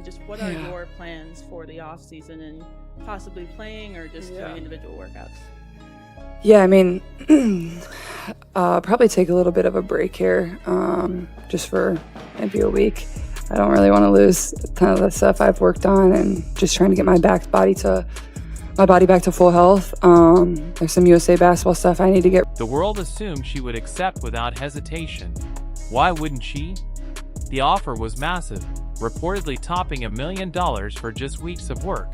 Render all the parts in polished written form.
just what are your plans for the off season and possibly playing or just doing individual workouts? Yeah, I mean, probably take a little bit of a break here, just for maybe a week. I don't really want to lose a ton of the stuff I've worked on, and just trying to get my body back to full health. There's some USA basketball stuff I need to get. The world assumed she would accept without hesitation. Why wouldn't she? The offer was massive, reportedly topping $1 million for just weeks of work,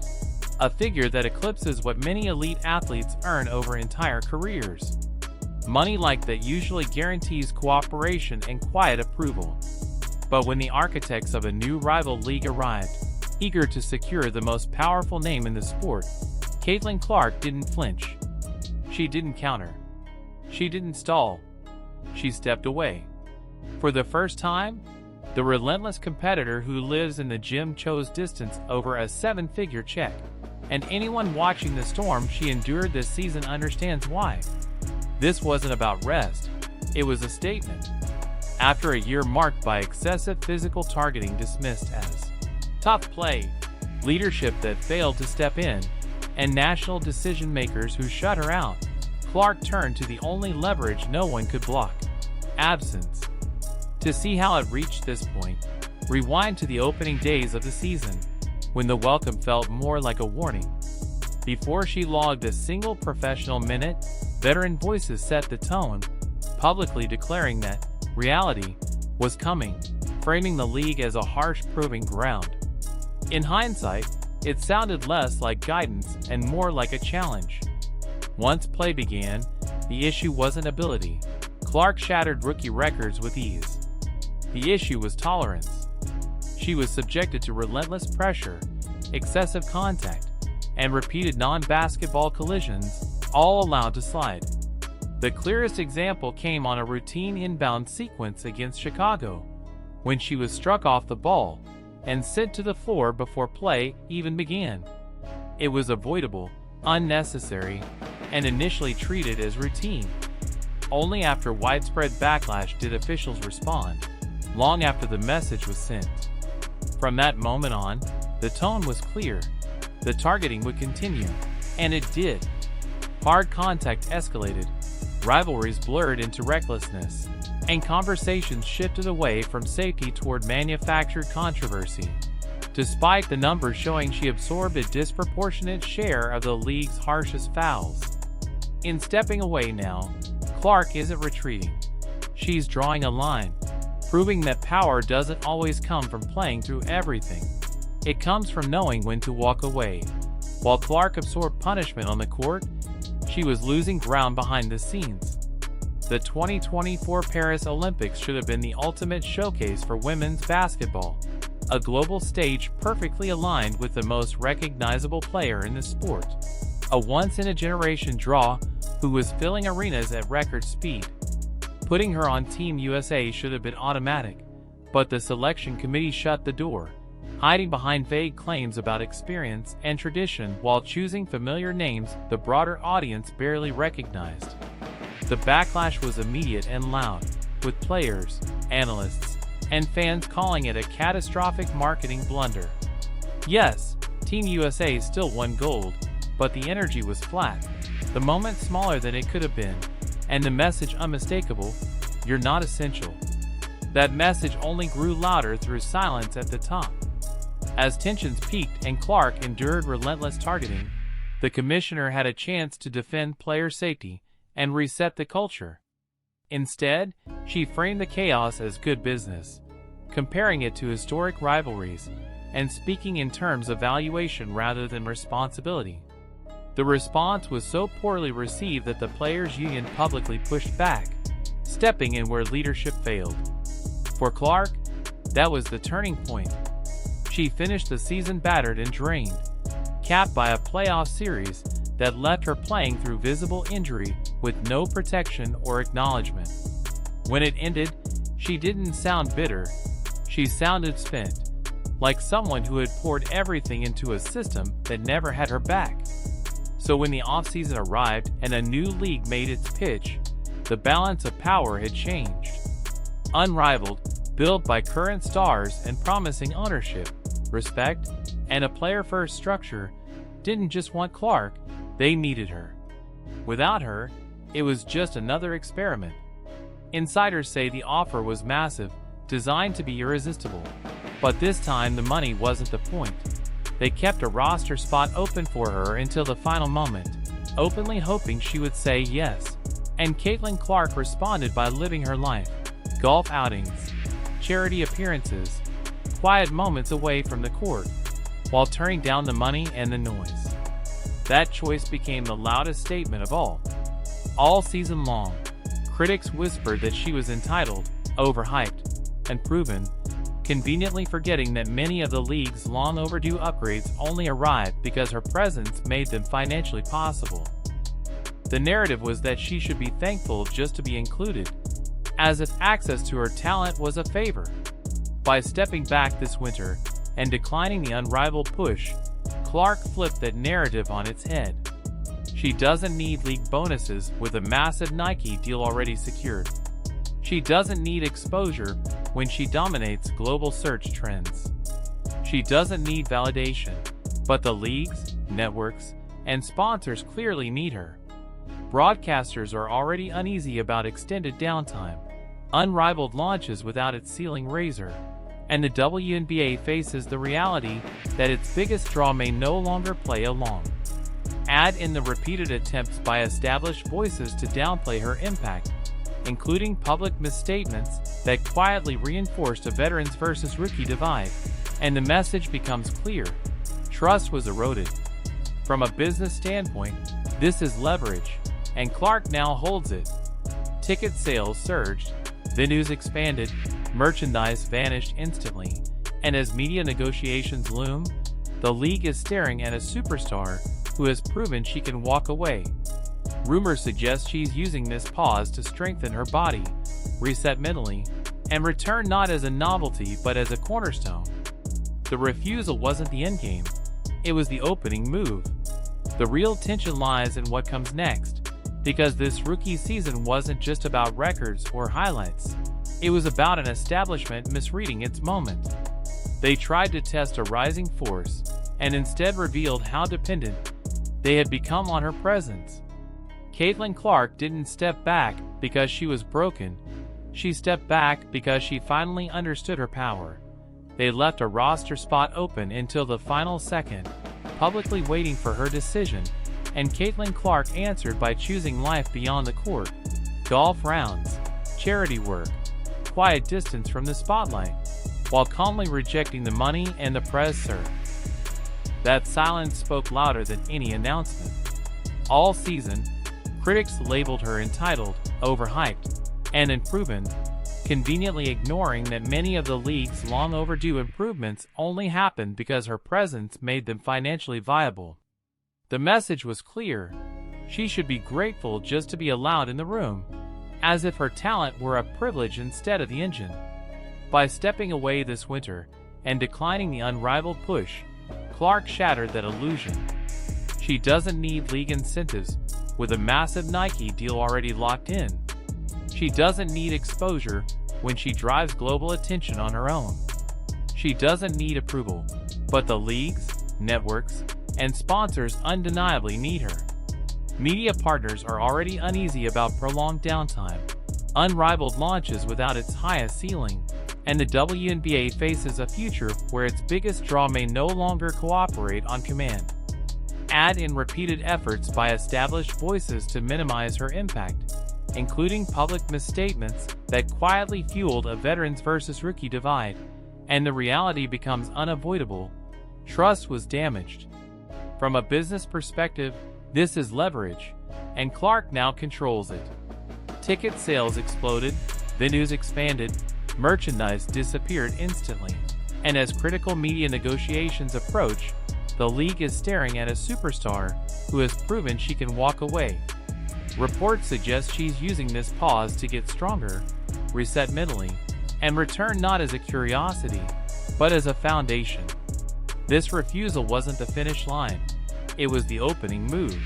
a figure that eclipses what many elite athletes earn over entire careers. Money like that usually guarantees cooperation and quiet approval. But when the architects of a new rival league arrived, eager to secure the most powerful name in the sport, Caitlin Clark didn't flinch. She didn't counter. She didn't stall. She stepped away. For the first time, the relentless competitor who lives in the gym chose distance over a 7-figure check. And anyone watching the storm she endured this season understands why. This wasn't about rest. It was a statement. After a year marked by excessive physical targeting dismissed as tough play, leadership that failed to step in, and national decision-makers who shut her out, Clark turned to the only leverage no one could block: absence. To see how it reached this point, rewind to the opening days of the season, when the welcome felt more like a warning. Before she logged a single professional minute, veteran voices set the tone, publicly declaring that reality was coming, framing the league as a harsh proving ground. In hindsight, it sounded less like guidance and more like a challenge. Once play began, the issue wasn't ability. Clark shattered rookie records with ease. The issue was tolerance. She was subjected to relentless pressure, excessive contact, and repeated non-basketball collisions, all allowed to slide. The clearest example came on a routine inbound sequence against Chicago, when she was struck off the ball and sent to the floor before play even began. It was avoidable, unnecessary, and initially treated as routine. Only after widespread backlash did officials respond, long after the message was sent. From that moment on, the tone was clear. The targeting would continue, and it did. Hard contact escalated, rivalries blurred into recklessness, and conversations shifted away from safety toward manufactured controversy. Despite the numbers showing she absorbed a disproportionate share of the league's harshest fouls. In stepping away now, Clark isn't retreating. She's drawing a line, proving that power doesn't always come from playing through everything. It comes from knowing when to walk away. While Clark absorbed punishment on the court, she was losing ground behind the scenes. The 2024 Paris Olympics should have been the ultimate showcase for women's basketball, a global stage perfectly aligned with the most recognizable player in the sport. A once-in-a-generation draw who was filling arenas at record speed. Putting her on Team USA should have been automatic, but the selection committee shut the door, hiding behind vague claims about experience and tradition while choosing familiar names the broader audience barely recognized. The backlash was immediate and loud, with players, analysts, and fans calling it a catastrophic marketing blunder. Yes, Team USA still won gold, but the energy was flat, the moment smaller than it could have been, and the message unmistakable: you're not essential. That message only grew louder through silence at the top. As tensions peaked and Clark endured relentless targeting, the commissioner had a chance to defend player safety and reset the culture. Instead, she framed the chaos as good business, comparing it to historic rivalries and speaking in terms of valuation rather than responsibility. The response was so poorly received that the players' union publicly pushed back, stepping in where leadership failed. For Clark, that was the turning point. She finished the season battered and drained, capped by a playoff series that left her playing through visible injury with no protection or acknowledgement. When it ended, she didn't sound bitter. She sounded spent, like someone who had poured everything into a system that never had her back. So when the offseason arrived and a new league made its pitch, the balance of power had changed. Unrivaled, built by current stars and promising ownership, respect, and a player-first structure didn't just want Clark, they needed her. Without her, it was just another experiment. Insiders say the offer was massive, designed to be irresistible. But this time the money wasn't the point. They kept a roster spot open for her until the final moment, openly hoping she would say yes. And Caitlin Clark responded by living her life. Golf outings, charity appearances, quiet moments away from the court, while turning down the money and the noise. That choice became the loudest statement of all. All season long, critics whispered that she was entitled, overhyped, and proven, conveniently forgetting that many of the league's long overdue upgrades only arrived because her presence made them financially possible. The narrative was that she should be thankful just to be included, as if access to her talent was a favor. By stepping back this winter and declining the unrivaled push, Clark flipped that narrative on its head. She doesn't need league bonuses with a massive Nike deal already secured. She doesn't need exposure when she dominates global search trends. She doesn't need validation, but the leagues, networks, and sponsors clearly need her. Broadcasters are already uneasy about extended downtime, unrivaled launches without its ceiling razor, and the WNBA faces the reality that its biggest draw may no longer play along. Add in the repeated attempts by established voices to downplay her impact, including public misstatements that quietly reinforced a veterans versus rookie divide, and the message becomes clear: trust was eroded. From a business standpoint, this is leverage, and Clark now holds it. Ticket sales surged, venues expanded, merchandise vanished instantly, and as media negotiations loom, the league is staring at a superstar who has proven she can walk away. Rumors suggest she's using this pause to strengthen her body, reset mentally, and return not as a novelty but as a cornerstone. The refusal wasn't the endgame, it was the opening move. The real tension lies in what comes next, because this rookie season wasn't just about records or highlights. It was about an establishment misreading its moment. They tried to test a rising force, and instead revealed how dependent they had become on her presence. Caitlin Clark didn't step back because she was broken. She stepped back because she finally understood her power. They left a roster spot open until the final second, publicly waiting for her decision, and Caitlin Clark answered by choosing life beyond the court. Golf rounds, charity work, quiet distance from the spotlight, while calmly rejecting the money and the press serve. That silence spoke louder than any announcement. All season, critics labeled her entitled, overhyped, and unproven, conveniently ignoring that many of the league's long overdue improvements only happened because her presence made them financially viable. The message was clear: she should be grateful just to be allowed in the room, as if her talent were a privilege instead of the engine. By stepping away this winter and declining the unrivaled push, Clark shattered that illusion. She doesn't need league incentives with a massive Nike deal already locked in. She doesn't need exposure when she drives global attention on her own. She doesn't need approval, but the leagues, networks, and sponsors undeniably need her. Media partners are already uneasy about prolonged downtime, unrivaled launches without its highest ceiling, and the WNBA faces a future where its biggest draw may no longer cooperate on command. Add in repeated efforts by established voices to minimize her impact, including public misstatements that quietly fueled a veterans versus rookie divide, and the reality becomes unavoidable: trust was damaged. From a business perspective, this is leverage, and Clark now controls it. Ticket sales exploded, venues expanded, merchandise disappeared instantly, and as critical media negotiations approach, the league is staring at a superstar who has proven she can walk away. Reports suggest she's using this pause to get stronger, reset mentally, and return not as a curiosity, but as a foundation. This refusal wasn't the finish line, it was the opening move.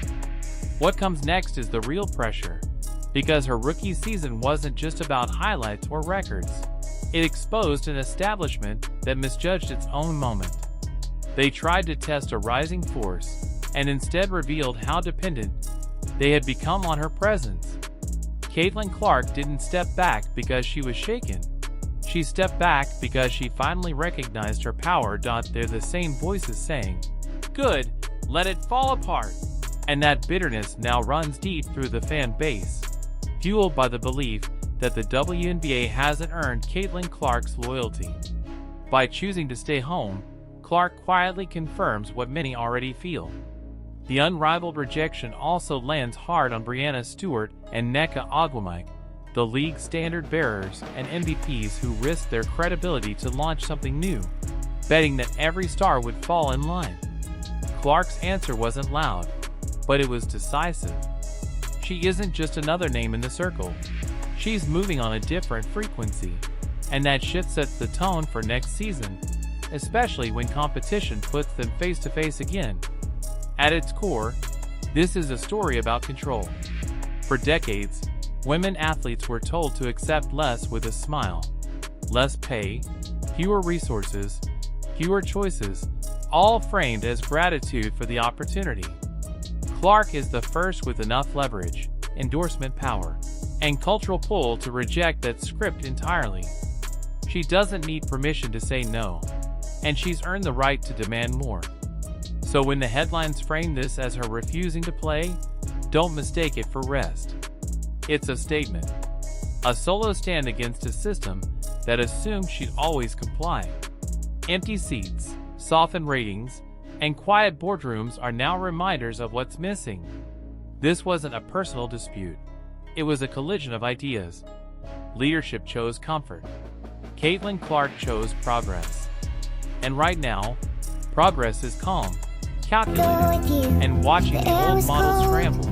What comes next is the real pressure, because her rookie season wasn't just about highlights or records. It exposed an establishment that misjudged its own moment. They tried to test a rising force and instead revealed how dependent they had become on her presence. Caitlin Clark didn't step back because she was shaken. She stepped back because she finally recognized her power. They're the same voices saying, "Good, let it fall apart." And that bitterness now runs deep through the fan base, fueled by the belief that the WNBA hasn't earned Caitlin Clark's loyalty. By choosing to stay home, Clark quietly confirms what many already feel. The unrivaled rejection also lands hard on Breanna Stewart and Nneka Ogwumike, the league's standard bearers and MVPs who risked their credibility to launch something new, betting that every star would fall in line. Clark's answer wasn't loud, but it was decisive. She isn't just another name in the circle. She's moving on a different frequency, and that shift sets the tone for next season, especially when competition puts them face to face again. At its core, this is a story about control. For decades, women athletes were told to accept less with a smile. Less pay, fewer resources, fewer choices, all framed as gratitude for the opportunity. Clark is the first with enough leverage, endorsement power, and cultural pull to reject that script entirely. She doesn't need permission to say no, and she's earned the right to demand more. So when the headlines frame this as her refusing to play, don't mistake it for rest. It's a statement. A solo stand against a system that assumed she'd always comply. Empty seats, softened ratings, and quiet boardrooms are now reminders of what's missing. This wasn't a personal dispute. It was a collision of ideas. Leadership chose comfort. Caitlin Clark chose progress. And right now, progress is calm, calculated, and watching the old model scramble.